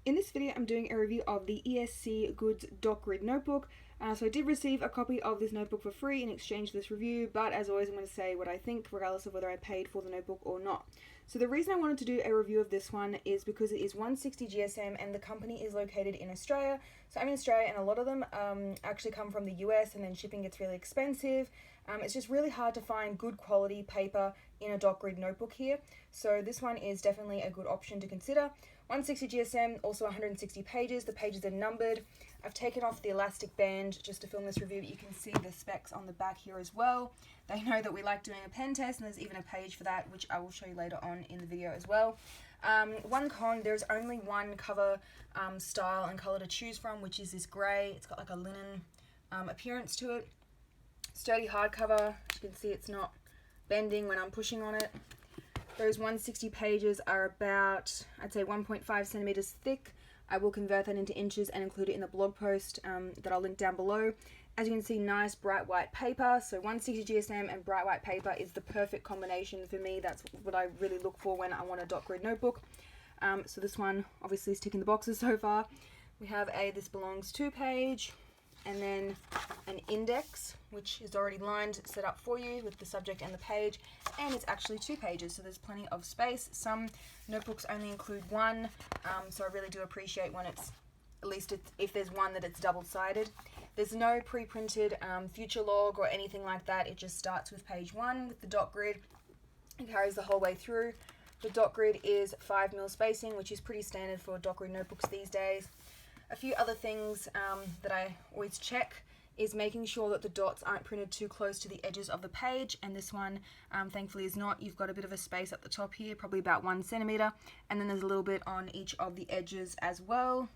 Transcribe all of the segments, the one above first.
In this video, I'm doing a review of the ESC Goods Doc Grid Notebook. So I did receive a copy of this notebook for free in exchange for this review, but as always I'm going to say what I think regardless of whether I paid for the notebook or not. So the reason I wanted to do a review of this one is because it is 160 GSM and the company is located in Australia. So I'm in Australia and a lot of them actually come from the US, and then shipping gets really expensive. It's just really hard to find good quality paper in a doc grid notebook here. So this one is definitely a good option to consider. 160 GSM, also 160 pages. The pages are numbered. I've taken off the elastic band just to film this review, but you can see the specs on the back here as well. They know that we like doing a pen test, and there's even a page for that, which I will show you later on in the video as well. One con, there's only one cover style and color to choose from, which is this grey. It's got like a linen appearance to it. Sturdy hardcover. As you can see, it's not bending when I'm pushing on it. Those 160 pages are about, I'd say, 1.5 centimeters thick. I will convert that into inches and include it in the blog post that I'll link down below. As you can see, nice bright white paper. So 160 GSM and bright white paper is the perfect combination for me. That's what I really look for when I want a dot grid notebook. So this one obviously is ticking the boxes so far. We have a This Belongs To page, and then an index, which is already lined, set up for you with the subject and the page, and it's actually 2 pages, so there's plenty of space. Some notebooks only include one, so I really do appreciate when it's, at least if there's one, that it's double-sided. There's no pre-printed future log or anything like that. It just starts with page 1 with the dot grid and carries the whole way through. The dot grid is 5mm spacing, which is pretty standard for dot grid notebooks these days. A few other things that I always check is making sure that the dots aren't printed too close to the edges of the page, and this one thankfully is not. You've got a bit of a space at the top here, probably about 1 centimeter, and then there's a little bit on each of the edges as well.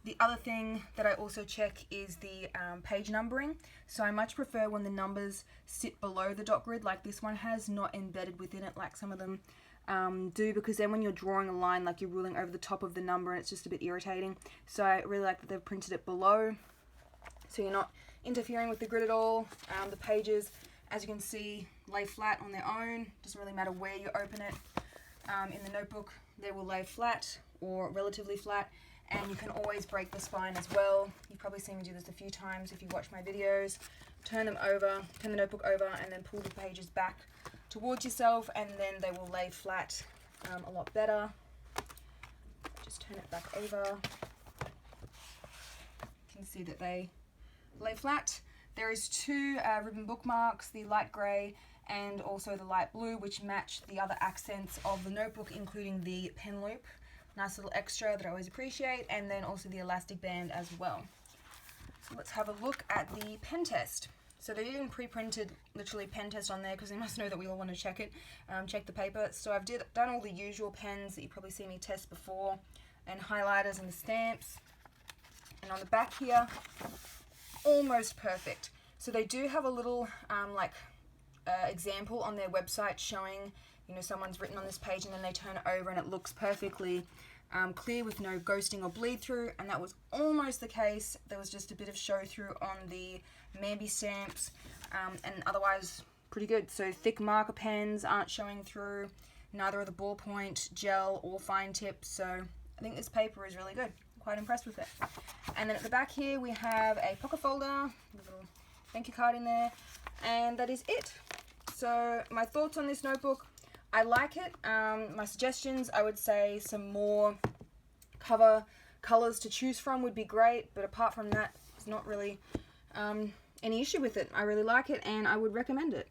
The other thing that I also check is the page numbering. So I much prefer when the numbers sit below the dot grid like this one has, not embedded within it like some of them do, because then when you're drawing a line, like you're ruling over the top of the number, and it's just a bit irritating. So I really like that they've printed it below, so you're not interfering with the grid at all. The pages, as you can see, lay flat on their own. Doesn't really matter where you open it in the notebook, they will lay flat or relatively flat, and you can always break the spine as well. You've probably seen me do this a few times if you watch my videos. Turn the notebook over, and then pull the pages back towards yourself, and then they will lay flat a lot better. Just turn it back over. You can see that they lay flat. There is 2 ribbon bookmarks, the light grey and also the light blue, which match the other accents of the notebook, including the pen loop. Nice little extra that I always appreciate, and then also the elastic band as well. So let's have a look at the pen test. So they even pre-printed literally pen test on there because they must know that we all want to check it, check the paper. So I've done all the usual pens that you probably see me test before, and highlighters and the stamps. And on the back here, almost perfect. So they do have a little example on their website showing, you know, someone's written on this page and then they turn it over and it looks perfectly clear with no ghosting or bleed through, and that was almost the case. There was just a bit of show through on the Mamby stamps, and otherwise pretty good. So thick marker pens aren't showing through, neither are the ballpoint, gel or fine tip. So I think this paper is really good. I'm quite impressed with it. And then at the back here we have a pocket folder with a little thank you card in there, and that is it. So my thoughts on this notebook: I like it. My suggestions, I would say some more cover colors to choose from would be great, but apart from that, there's not really any issue with it. I really like it and I would recommend it.